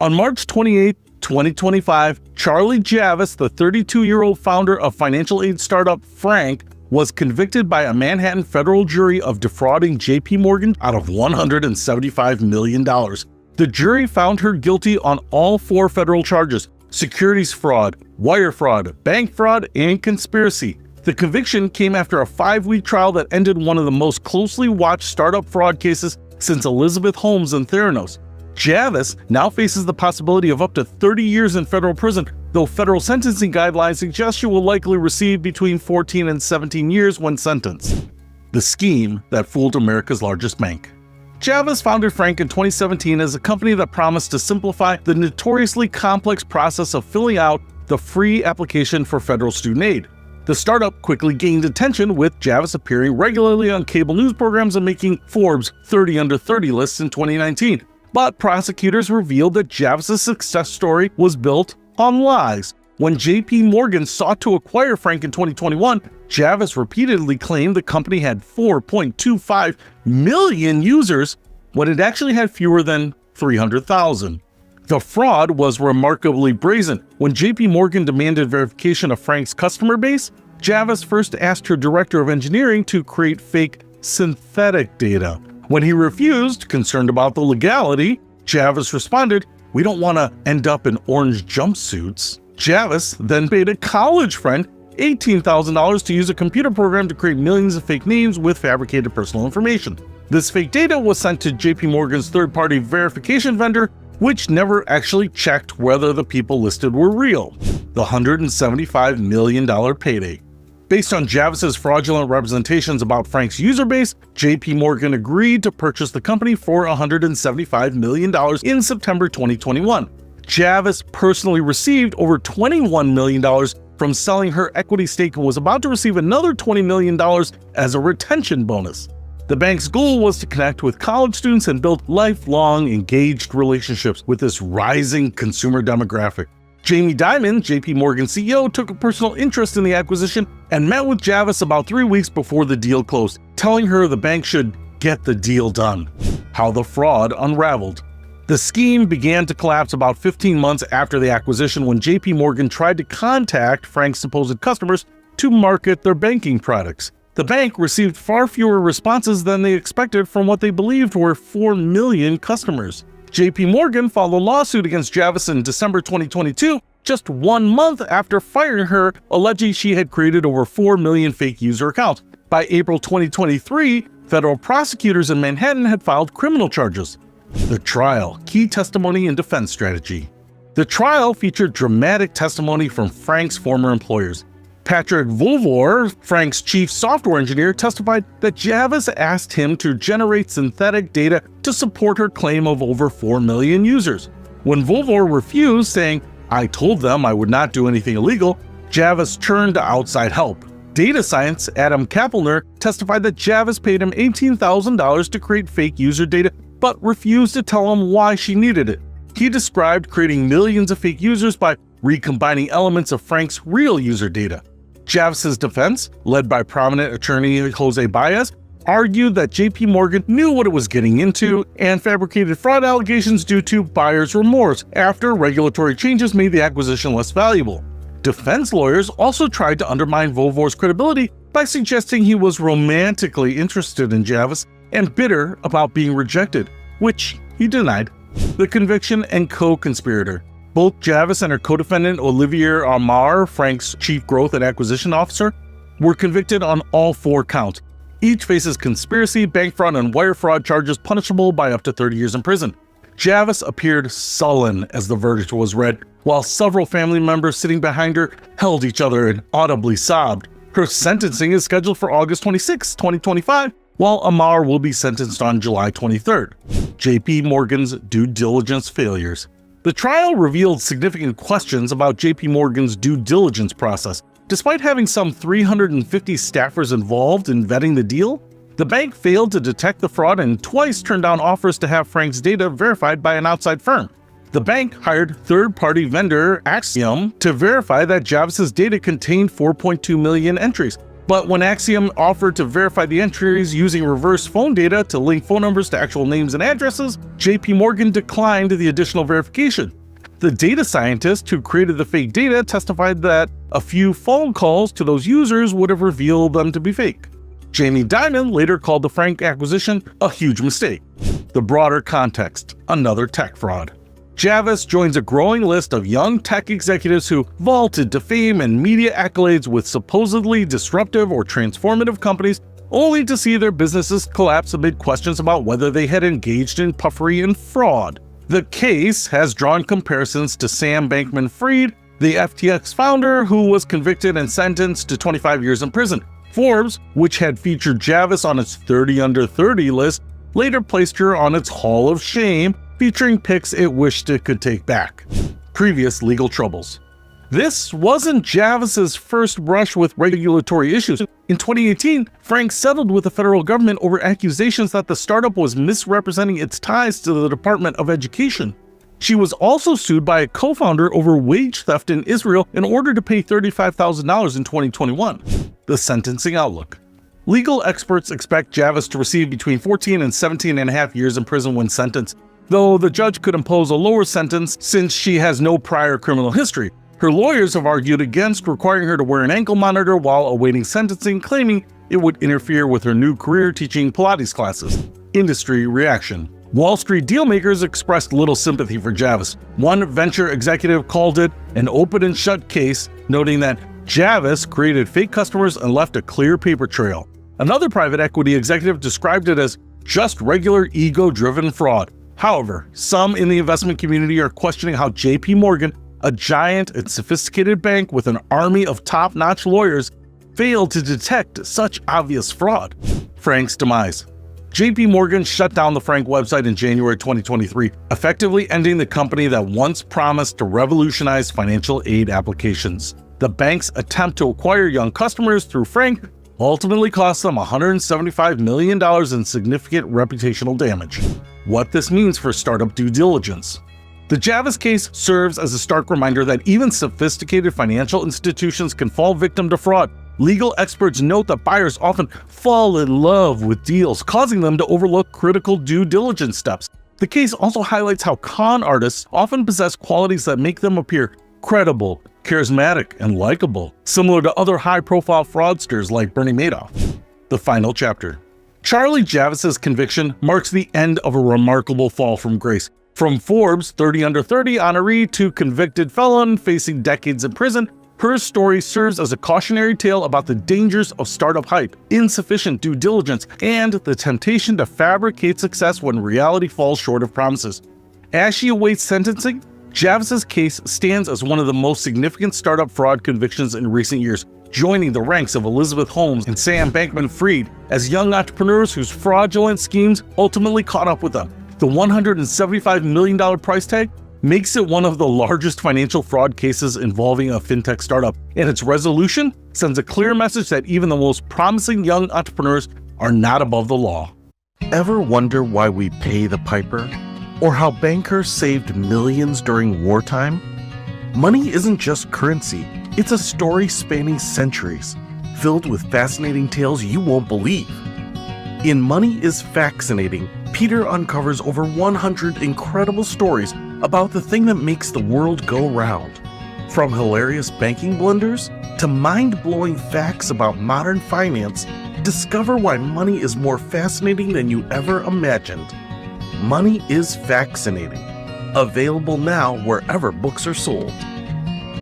On March 28, 2025, Charlie Javice, the 32-year-old founder of financial aid startup Frank, was convicted by a Manhattan federal jury of defrauding JPMorgan out of $175 million. The jury found her guilty on all 4 federal charges: securities fraud, wire fraud, bank fraud, and conspiracy. The conviction came after a 5-week trial that ended one of the most closely watched startup fraud cases since Elizabeth Holmes and Theranos. Javice now faces the possibility of up to 30 years in federal prison, though federal sentencing guidelines suggest she will likely receive between 14 and 17 years when sentenced. The scheme that fooled America's largest bank. Javice founded Frank in 2017 as a company that promised to simplify the notoriously complex process of filling out the free application for federal student aid. The startup quickly gained attention, with Javice appearing regularly on cable news programs and making Forbes 30 Under 30 lists in 2019. But prosecutors revealed that Javice's success story was built on lies. When JPMorgan sought to acquire Frank in 2021, Javice repeatedly claimed the company had 4.25 million users when it actually had fewer than 300,000. The fraud was remarkably brazen. When JPMorgan demanded verification of Frank's customer base, Javice first asked her director of engineering to create fake synthetic data. When he refused, concerned about the legality, Javice responded, "We don't want to end up in orange jumpsuits." Javice then paid a college friend $18,000 to use a computer program to create millions of fake names with fabricated personal information. This fake data was sent to JPMorgan's third-party verification vendor, which never actually checked whether the people listed were real. The $175 million payday. Based on Javice's fraudulent representations about Frank's user base, JPMorgan agreed to purchase the company for $175 million in September 2021. Javice personally received over $21 million from selling her equity stake and was about to receive another $20 million as a retention bonus. The bank's goal was to connect with college students and build lifelong engaged relationships with this rising consumer demographic. Jamie Dimon, JPMorgan CEO, took a personal interest in the acquisition and met with Javice about 3 weeks before the deal closed, telling her the bank should get the deal done. How the fraud unraveled. The scheme began to collapse about 15 months after the acquisition, when JPMorgan tried to contact Frank's supposed customers to market their banking products. The bank received far fewer responses than they expected from what they believed were 4 million customers. JPMorgan filed a lawsuit against Javice in December 2022, just 1 month after firing her, alleging she had created over 4 million fake user accounts. By April 2023, federal prosecutors in Manhattan had filed criminal charges. The trial, key testimony and defense strategy. The trial featured dramatic testimony from Frank's former employers. Patrick Vulvor, Frank's chief software engineer, testified that Javice asked him to generate synthetic data to support her claim of over 4 million users. When Vulvor refused, saying, "I told them I would not do anything illegal," Javice turned to outside help. Data science Adam Kapelner testified that Javice paid him $18,000 to create fake user data, but refused to tell him why she needed it. He described creating millions of fake users by recombining elements of Frank's real user data. Javice's defense, led by prominent attorney Jose Baez, argued that JPMorgan knew what it was getting into and fabricated fraud allegations due to buyer's remorse after regulatory changes made the acquisition less valuable. Defense lawyers also tried to undermine Vulvor's credibility by suggesting he was romantically interested in Javice and bitter about being rejected, which he denied. The conviction and co-conspirator. Both Javice and her co-defendant Olivier Amar, Frank's chief growth and acquisition officer, were convicted on all 4 counts. Each faces conspiracy, bank fraud, and wire fraud charges punishable by up to 30 years in prison. Javice appeared sullen as the verdict was read, while several family members sitting behind her held each other and audibly sobbed. Her sentencing is scheduled for August 26, 2025, while Amar will be sentenced on July 23rd. JPMorgan's due diligence failures. The trial revealed significant questions about JPMorgan's due diligence process. Despite having some 350 staffers involved in vetting the deal, the bank failed to detect the fraud and twice turned down offers to have Frank's data verified by an outside firm. The bank hired third-party vendor Axiom to verify that Javice's data contained 4.2 million entries. But when Axiom offered to verify the entries using reverse phone data to link phone numbers to actual names and addresses, JPMorgan declined the additional verification. The data scientist who created the fake data testified that a few phone calls to those users would have revealed them to be fake. Jamie Dimon later called the Frank acquisition a huge mistake. The broader context: another tech fraud. Javice joins a growing list of young tech executives who vaulted to fame and media accolades with supposedly disruptive or transformative companies, only to see their businesses collapse amid questions about whether they had engaged in puffery and fraud. The case has drawn comparisons to Sam Bankman-Fried, the FTX founder who was convicted and sentenced to 25 years in prison. Forbes, which had featured Javice on its 30 under 30 list, later placed her on its Hall of Shame, featuring pics it wished it could take back. Previous legal troubles. This wasn't Javice's first brush with regulatory issues. In 2018, Frank settled with the federal government over accusations that the startup was misrepresenting its ties to the Department of Education. She was also sued by a co-founder over wage theft in Israel in order to pay $35,000 in 2021. The sentencing outlook. Legal experts expect Javice to receive between 14 and 17 and a half years in prison when sentenced, though the judge could impose a lower sentence since she has no prior criminal history. Her lawyers have argued against requiring her to wear an ankle monitor while awaiting sentencing, claiming it would interfere with her new career teaching Pilates classes. Industry reaction. Wall Street dealmakers expressed little sympathy for Javice. One venture executive called it an open and shut case, noting that Javice created fake customers and left a clear paper trail. Another private equity executive described it as just regular ego-driven fraud. However, some in the investment community are questioning how JPMorgan, a giant and sophisticated bank with an army of top-notch lawyers, failed to detect such obvious fraud. Frank's demise. JPMorgan shut down the Frank website in January 2023, effectively ending the company that once promised to revolutionize financial aid applications. The bank's attempt to acquire young customers through Frank ultimately cost them $175 million in significant reputational damage. What this means for startup due diligence. The Javice case serves as a stark reminder that even sophisticated financial institutions can fall victim to fraud. Legal experts note that buyers often fall in love with deals, causing them to overlook critical due diligence steps. The case also highlights how con artists often possess qualities that make them appear credible, charismatic, and likable, similar to other high-profile fraudsters like Bernie Madoff. The final chapter. Charlie Javice's conviction marks the end of a remarkable fall from grace. From Forbes' 30 under 30 honoree to convicted felon facing decades in prison, her story serves as a cautionary tale about the dangers of startup hype, insufficient due diligence, and the temptation to fabricate success when reality falls short of promises. As she awaits sentencing, Javice's case stands as one of the most significant startup fraud convictions in recent years, joining the ranks of Elizabeth Holmes and Sam Bankman-Fried as young entrepreneurs whose fraudulent schemes ultimately caught up with them. The $175 million price tag makes it one of the largest financial fraud cases involving a fintech startup, and its resolution sends a clear message that even the most promising young entrepreneurs are not above the law. Ever wonder why we pay the piper? Or how bankers saved millions during wartime? Money isn't just currency, it's a story spanning centuries, filled with fascinating tales you won't believe. In Money is Fascinating, Peter uncovers over 100 incredible stories about the thing that makes the world go round. From hilarious banking blunders to mind-blowing facts about modern finance, discover why money is more fascinating than you ever imagined. Money is Fascinating. Available now wherever books are sold.